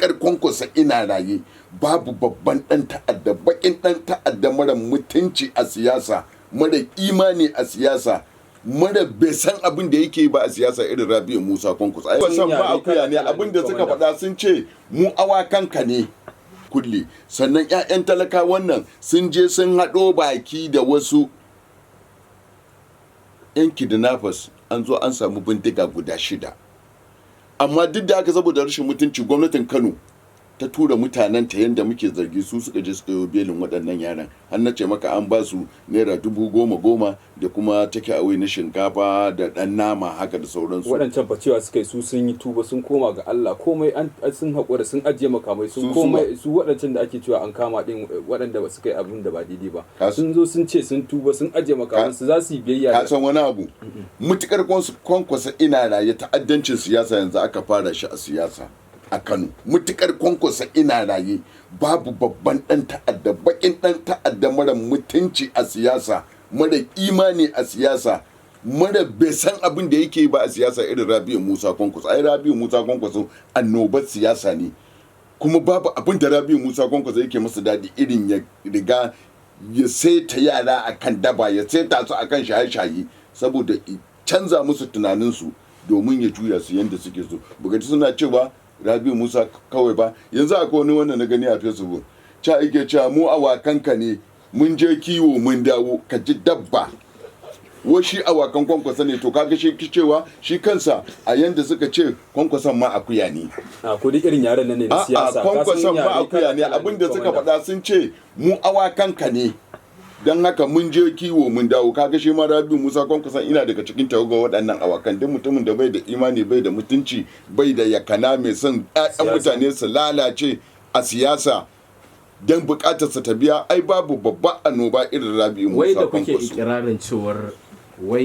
mutukar Kwankwaso ina raye babu babban dan ta'adda, bakin dan ta'adda mara mutunci a siyasa, mara imani a siyasa, mara bai san abin da yake ba a siyasa irin Rabi'u Musa Kwankwaso. Ai san ba akuya ne, abin da suka faɗa sun ce mu awakanka ne kulle. Sannan 'ya'yan talaka wannan sun je sun haɗo baki da wasu 'yan kidnappers, an zo an samu bindiga guda 6. Amma duk da haka saboda rashin mutunci gwamnatin Kano ta tura mutanen ta yanda muke zargi, su suka je suka yi belin waɗannan yaran. Har na ce maka an ba su naira 10,000 da kuma take away na shinkafa da ɗan nama haka da sauransu. Waɗancan fa cewa suka yi su sun yi tuba sun koma ga Allah, komai sun haƙura sun ajiye makamai sun komai. Su waɗancan da ake cewa an kama ɗin waɗanda ba suka yi abin da ba daidai ba sun zo sun ce sun tuba sun ajiye makamai su za su yi biyayya. Ka san wani abu, mutukar Kwankwaso ina raye ta'addancin siyasa yanzu aka fara shi a siyasa a Kano. Mutukar Kwankwaso ina raye babu babban dan ta'adda, bakin dan ta'adda mara mutunci a siyasa, mara imani a siyasa, mara bai san abin da yake ba a siyasa irin Rabi'u Musa Kwankwaso. Ai Rabi'u Musa Kwankwaso annobar siyasa ne, kuma babu abin da Rabi'u Musa Kwankwaso yake masa daɗi irin ya riga ya saita yara akan daba, ya saita su akan shaye-shaye saboda canza musu tunaninsu domin ya juya su yanda suke so. Bugaci suna cewa Rabi'u Musa kawai ba, yanzu akwai wani wanda na gani a Facebook ca yake cewa mu awakanka ne, mun je kiwo mun dawo, ka ji dabba. Shi awakan Kwankwaso ne, to kaga shi cewa shi kansa a yanda suka ce Kwankwason ma akuya ne. Ko duk irin yaran nan ne na siyasa. Kwankwason ma akuya ne, abinda suka faɗa sun ce mu awakanka ne, don haka mun je kiwo mun dawo. Kaga shi ma Rabi'u Musa Kwankwaso ina daga cikin tawagar waɗannan awakan. Duk mutumin da bai da imani, bai da mutunci, bai da yakana, mai son ƴaƴan mutane su lalace a siyasa don buƙatarsa ta biya, ai babu babba annoba irin Rabi'u Musa Kwankwaso. Wai da kuke ikirarin cewar wai